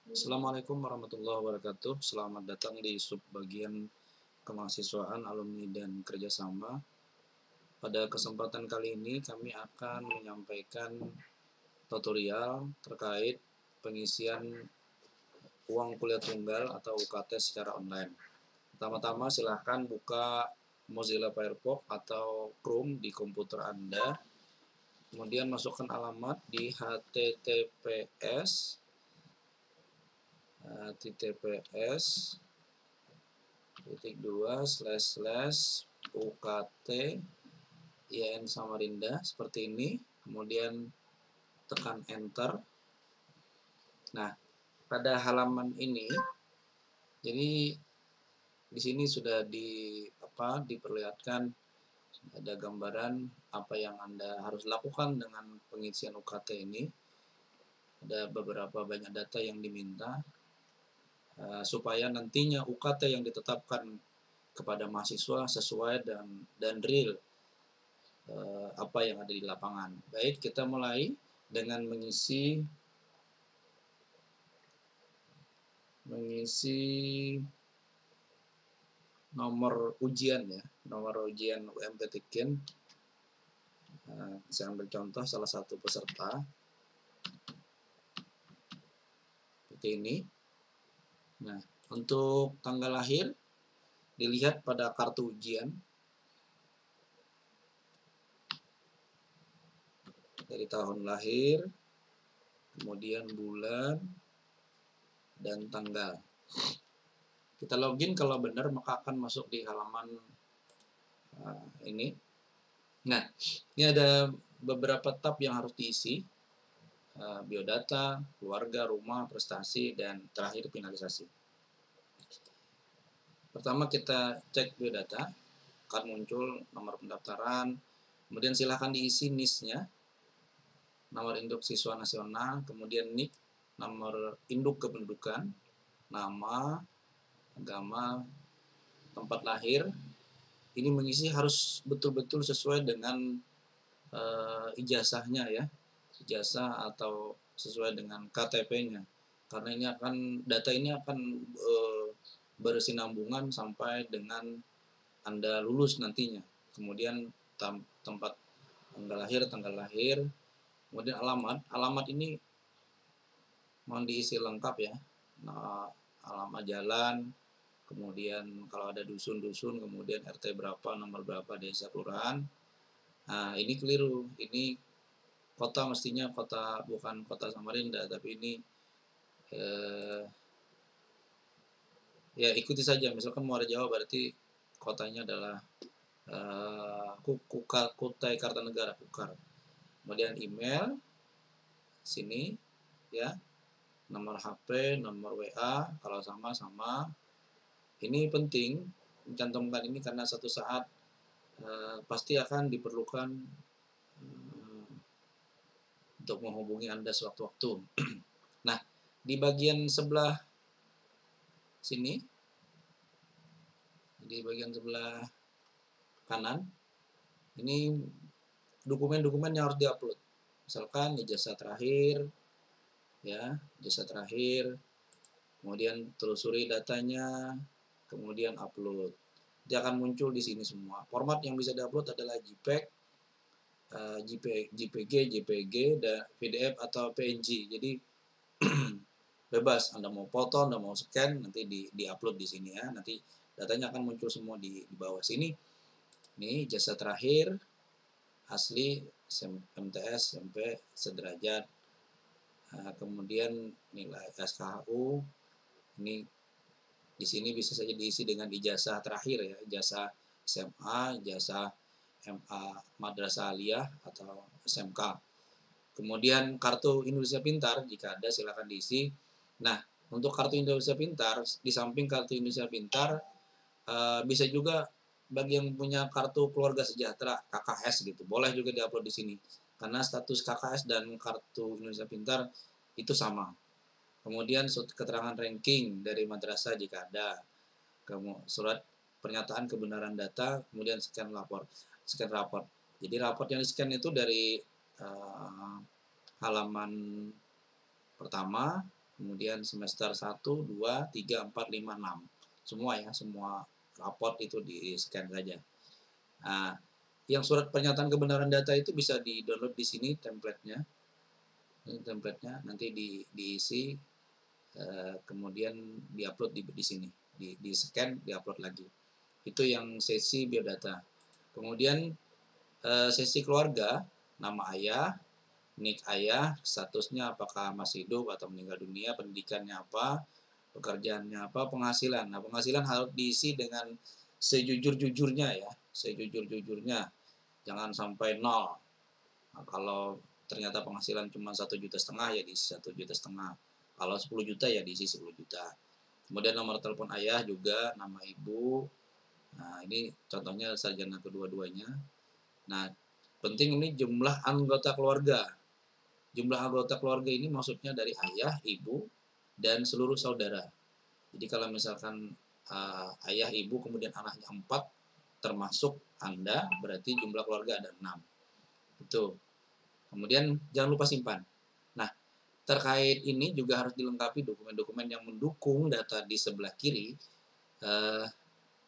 Assalamualaikum warahmatullahi wabarakatuh. Selamat datang di subbagian kemahasiswaan, alumni, dan kerjasama. Pada kesempatan kali ini kami akan menyampaikan tutorial terkait pengisian uang kuliah tunggal atau UKT secara online. Pertama-tama silahkan buka Mozilla Firefox atau Chrome di komputer Anda. Kemudian masukkan alamat di https titik dua slash slash UKT IAIN Samarinda seperti ini, kemudian tekan enter. Nah, pada halaman ini, jadi di sini sudah diperlihatkan ada gambaran apa yang Anda harus lakukan dengan pengisian UKT ini. Ada beberapa banyak data yang diminta supaya nantinya UKT yang ditetapkan kepada mahasiswa sesuai dan real apa yang ada di lapangan. Baik, kita mulai dengan mengisi nomor ujian ya, nomor ujian UMPTKIN. Saya ambil contoh salah satu peserta seperti ini. Nah, untuk tanggal lahir dilihat pada kartu ujian dari tahun lahir, kemudian bulan, dan tanggal. Kita login, kalau benar maka akan masuk di halaman ini. Nah, ini ada beberapa tab yang harus diisi. Biodata, keluarga, rumah, prestasi, dan terakhir finalisasi. Pertama kita cek biodata, akan muncul nomor pendaftaran, kemudian silahkan diisi NIS-nya, nomor induk siswa nasional, kemudian NIK, nomor induk kependudukan, nama, agama, tempat lahir. Ini mengisi harus betul-betul sesuai dengan ijazahnya ya, ijazah atau sesuai dengan KTP-nya, karena ini data ini akan bersinambungan sampai dengan Anda lulus nantinya. Kemudian tempat tanggal lahir, kemudian alamat ini mohon diisi lengkap ya. Nah, alamat jalan, kemudian kalau ada dusun-dusun, kemudian RT berapa, nomor berapa, desa, kelurahan. Nah, ini keliru. Ini kota mestinya bukan kota Samarinda, tapi ini ya ikuti saja. Misalkan Muara Jawa berarti kotanya adalah Kutai Kartanegara, Kukar. Kemudian email sini ya, nomor HP, nomor WA kalau sama. Ini penting mencantumkan ini karena satu saat pasti akan diperlukan untuk menghubungi Anda sewaktu-waktu. Nah, di bagian sebelah sini, di bagian sebelah kanan, ini dokumen-dokumen yang harus diupload. Misalkan ijazah terakhir, ya, ijazah terakhir, kemudian telusuri datanya, kemudian upload. Dia akan muncul di sini semua. Format yang bisa diupload adalah JPEG, JPG, dan PDF atau PNG. Jadi bebas, Anda mau foto, Anda mau scan, nanti di-upload di sini ya. Nanti datanya akan muncul semua di bawah sini. Ini ijazah terakhir asli MTS SMP sederajat. Kemudian nilai SKHU. Ini di sini bisa saja diisi dengan ijazah terakhir ya, ijazah SMA, ijazah MA Madrasah Aliyah atau SMK. Kemudian kartu Indonesia Pintar jika ada silakan diisi. Nah, untuk kartu Indonesia Pintar, di samping kartu Indonesia Pintar bisa juga bagi yang punya kartu keluarga sejahtera KKS gitu, boleh juga diupload di sini karena status KKS dan kartu Indonesia Pintar itu sama. Kemudian keterangan ranking dari madrasah jika ada, surat pernyataan kebenaran data, kemudian scan raport. Jadi raport yang di-scan itu dari halaman pertama, kemudian semester 1, 2, 3, 4, 5, 6. Semua ya, semua raport itu di-scan saja. Nah, yang surat pernyataan kebenaran data itu bisa di-download di sini template-nya. Ini template-nya nanti diisi, kemudian di-upload di sini, di-scan, di-upload lagi. Itu yang sesi biodata. Kemudian sesi keluarga, nama ayah, nik ayah, statusnya apakah masih hidup atau meninggal dunia, pendidikannya apa, pekerjaannya apa, penghasilan. Nah, penghasilan harus diisi dengan sejujur-jujurnya ya, sejujur-jujurnya. Jangan sampai nol. Nah, kalau ternyata penghasilan cuma 1,5 juta ya diisi 1,5 juta. Kalau 10 juta ya diisi 10 juta. Kemudian nomor telepon ayah juga, nama ibu. Nah, ini contohnya sarjana kedua-duanya. Nah, penting ini jumlah anggota keluarga. Jumlah anggota keluarga ini maksudnya dari ayah, ibu, dan seluruh saudara. Jadi kalau misalkan ayah, ibu, kemudian anaknya 4, termasuk Anda, berarti jumlah keluarga ada 6. Itu. Kemudian jangan lupa simpan. Nah, terkait ini juga harus dilengkapi dokumen-dokumen yang mendukung data di sebelah kiri.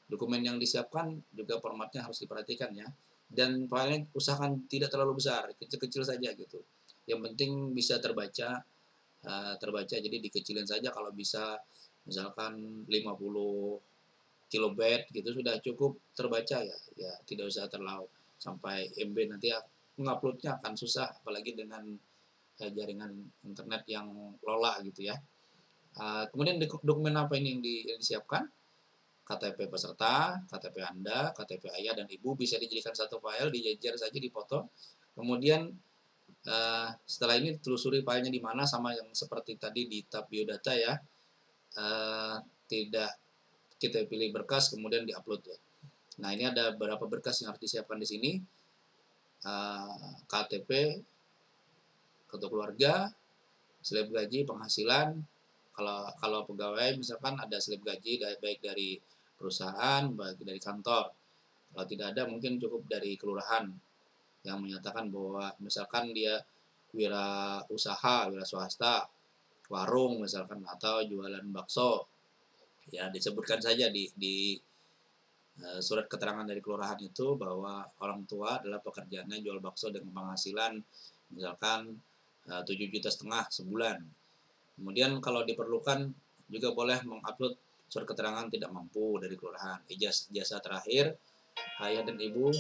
Dokumen yang disiapkan juga formatnya harus diperhatikan ya. Dan filenya usahakan tidak terlalu besar, kecil-kecil saja gitu. Yang penting bisa terbaca, jadi dikecilin saja kalau bisa, misalkan 50 kilobit gitu sudah cukup terbaca ya. Ya tidak usah terlalu sampai MB, nanti menguploadnya akan susah, apalagi dengan jaringan internet yang lola gitu ya. Kemudian dokumen apa ini yang disiapkan? KTP peserta, KTP Anda, KTP ayah dan ibu bisa dijadikan satu file, dijejer saja, dipoto. Kemudian setelah ini telusuri filenya di mana, sama yang seperti tadi di tab biodata ya. Tidak kita pilih berkas kemudian diupload ya. Nah, ini ada beberapa berkas yang harus disiapkan di sini. KTP, kartu keluarga, slip gaji, penghasilan. Kalau pegawai misalkan ada slip gaji baik dari perusahaan, baik dari kantor. Kalau tidak ada mungkin cukup dari kelurahan yang menyatakan bahwa misalkan dia wira usaha, wira swasta, warung misalkan, atau jualan bakso. Ya, disebutkan saja di surat keterangan dari kelurahan itu bahwa orang tua adalah pekerjaannya jual bakso dengan penghasilan misalkan 7,5 juta sebulan. Kemudian kalau diperlukan juga boleh mengupload surat keterangan tidak mampu dari kelurahan, ijazah terakhir ayah dan ibu,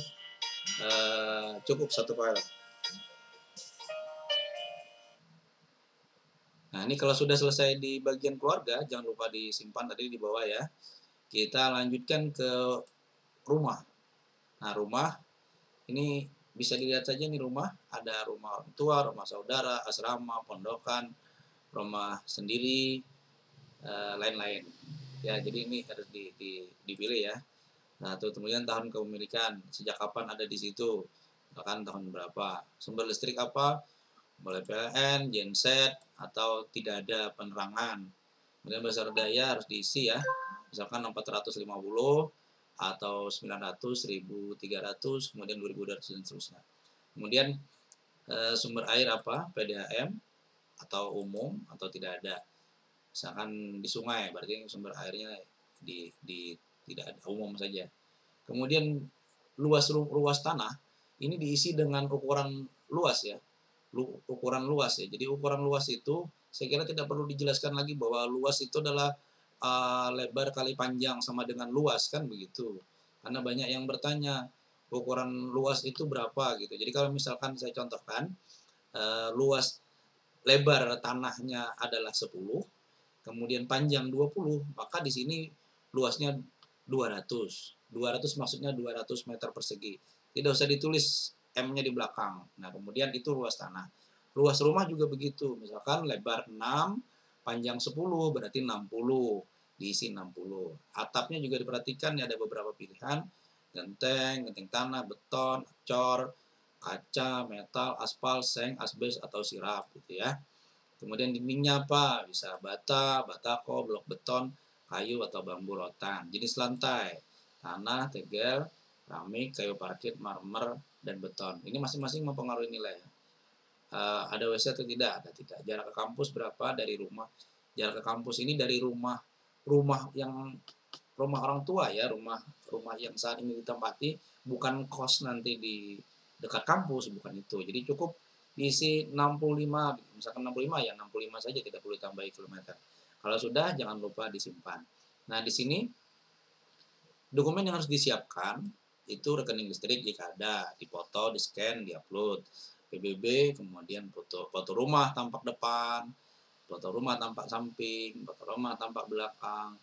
cukup satu file. Nah, ini kalau sudah selesai di bagian keluarga, jangan lupa disimpan tadi di bawah ya. Kita lanjutkan ke rumah. Nah, rumah ini bisa dilihat saja nih, rumah ada rumah orang tua, rumah saudara, asrama, pondokan, rumah sendiri, lain-lain. Ya, jadi ini harus dipilih ya. Nah, tuh kemudian tahun kepemilikan, sejak kapan ada di situ, misalkan tahun berapa, sumber listrik apa, boleh PLN, genset, atau tidak ada penerangan. Kemudian besar daya harus diisi ya, misalkan 450 atau 900, 1300, kemudian 2200 dan seterusnya. Kemudian sumber air apa, PDAM atau umum atau tidak ada. Misalkan di sungai, berarti sumber airnya tidak ada, umum saja. Kemudian ruas tanah ini diisi dengan ukuran luas ya, ukuran luas ya. Jadi ukuran luas itu saya kira tidak perlu dijelaskan lagi bahwa luas itu adalah lebar kali panjang sama dengan luas, kan begitu. Karena banyak yang bertanya ukuran luas itu berapa gitu. Jadi kalau misalkan saya contohkan, luas lebar tanahnya adalah 10, kemudian panjang 20, maka di sini luasnya 200. 200 maksudnya 200 meter persegi. Tidak usah ditulis M-nya di belakang. Nah, kemudian itu luas tanah. Luas rumah juga begitu. Misalkan lebar 6, panjang 10, berarti 60. Diisi 60. Atapnya juga diperhatikan, ya ada beberapa pilihan. Genteng tanah, beton, cor, kaca, metal, aspal, seng, asbes, atau sirap gitu ya. Kemudian dindingnya apa? Bisa bata, batako, blok beton, kayu atau bambu rotan. Jenis lantai, tanah, tegel, keramik, kayu parkit, marmer, dan beton. Ini masing-masing mempengaruhi nilai. Ada WC atau tidak? Ada tidak. Jarak ke kampus berapa dari rumah? Jarak ke kampus ini dari rumah rumah orang tua ya, rumah yang saat ini ditempati, bukan kos nanti di dekat kampus, bukan itu. Jadi cukup diisi 65, misalkan 65 ya 65 saja, tidak perlu tambahi kilometer. Kalau sudah jangan lupa disimpan. Nah, di sini dokumen yang harus disiapkan itu rekening listrik jika ada, dipoto, di-scan, di-upload. PBB, kemudian foto rumah tampak depan, foto rumah tampak samping, foto rumah tampak belakang,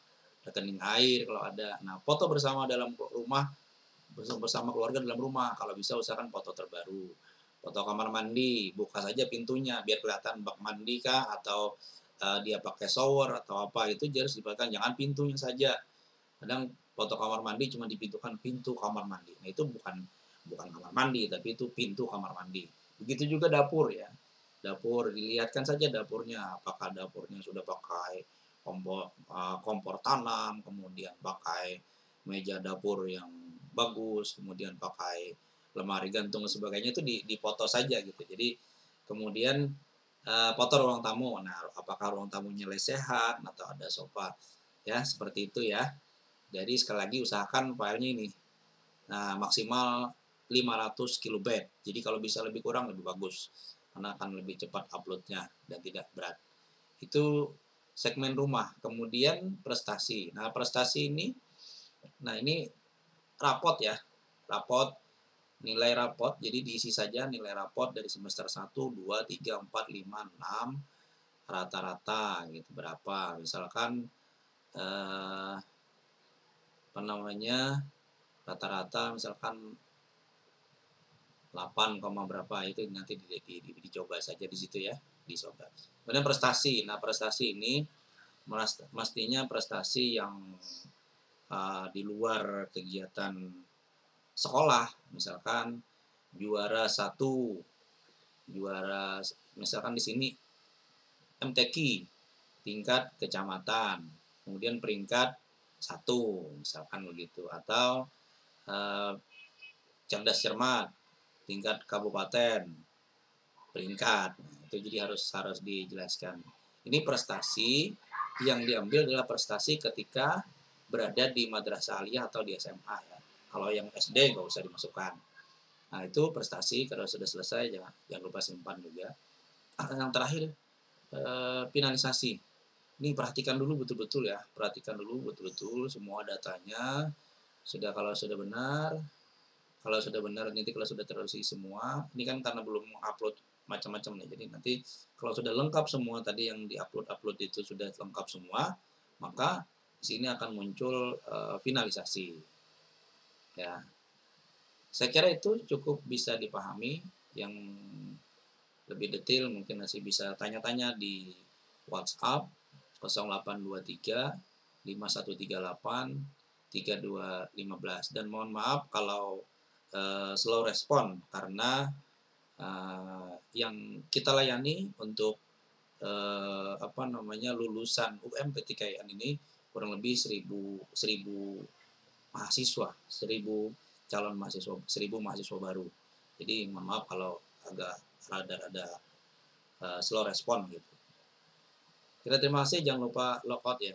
rekening air kalau ada. Nah, foto bersama dalam rumah, bersama keluarga dalam rumah. Kalau bisa usahakan foto terbaru. Foto kamar mandi, buka saja pintunya biar kelihatan bak mandi kah atau dia pakai shower atau apa, itu harus dipakai, jangan pintunya saja. Kadang foto kamar mandi cuma dipintukan pintu kamar mandi. Nah, itu bukan kamar mandi, tapi itu pintu kamar mandi. Begitu juga dapur ya. Dapur dilihatkan saja dapurnya, apakah dapurnya sudah pakai kompor tanam, kemudian pakai meja dapur yang bagus, kemudian pakai lemari gantung dan sebagainya, itu dipoto saja gitu. Jadi kemudian foto ruang tamu. Nah, apakah ruang tamunya lesehan atau ada sofa ya, seperti itu ya. Jadi sekali lagi usahakan filenya ini maksimal 500 kilobyte. Jadi kalau bisa lebih kurang lebih bagus, karena akan lebih cepat uploadnya dan tidak berat. Itu segmen rumah. Kemudian prestasi. Nah, prestasi ini, ini rapot ya. Rapot, nilai rapot. Jadi diisi saja nilai rapot dari semester 1, 2, 3, 4, 5, 6, rata-rata gitu berapa. Misalkan rata-rata misalkan 8, berapa, itu nanti dicoba saja di situ ya, dicoba. Kemudian prestasi. Nah, prestasi ini mestinya prestasi yang di luar kegiatan sekolah, misalkan juara 1, juara misalkan di sini MTQ tingkat kecamatan, kemudian peringkat 1 misalkan begitu, atau cerdas cermat tingkat kabupaten peringkat. Nah, itu jadi harus dijelaskan. Ini prestasi yang diambil adalah prestasi ketika berada di madrasah aliyah atau di SMA ya. Kalau yang SD nggak usah dimasukkan. Nah, itu prestasi. Kalau sudah selesai jangan lupa simpan juga. Yang terakhir finalisasi. Ini perhatikan dulu betul-betul ya, perhatikan dulu betul-betul semua datanya. Kalau sudah benar nanti kalau sudah terisi semua, ini kan karena belum upload macam-macam nih, jadi nanti kalau sudah lengkap semua tadi yang diupload itu sudah lengkap semua, maka di sini akan muncul finalisasi ya. Saya kira itu cukup bisa dipahami. Yang lebih detail mungkin masih bisa tanya-tanya di WhatsApp 0823 5138 3215. Dan mohon maaf kalau slow respon, karena yang kita layani untuk lulusan UM-Ketikaian ini kurang lebih 1000 mahasiswa, 1000 calon mahasiswa, 1000 mahasiswa baru. Jadi mohon maaf kalau agak rada slow respon gitu. Terima kasih, jangan lupa logout ya.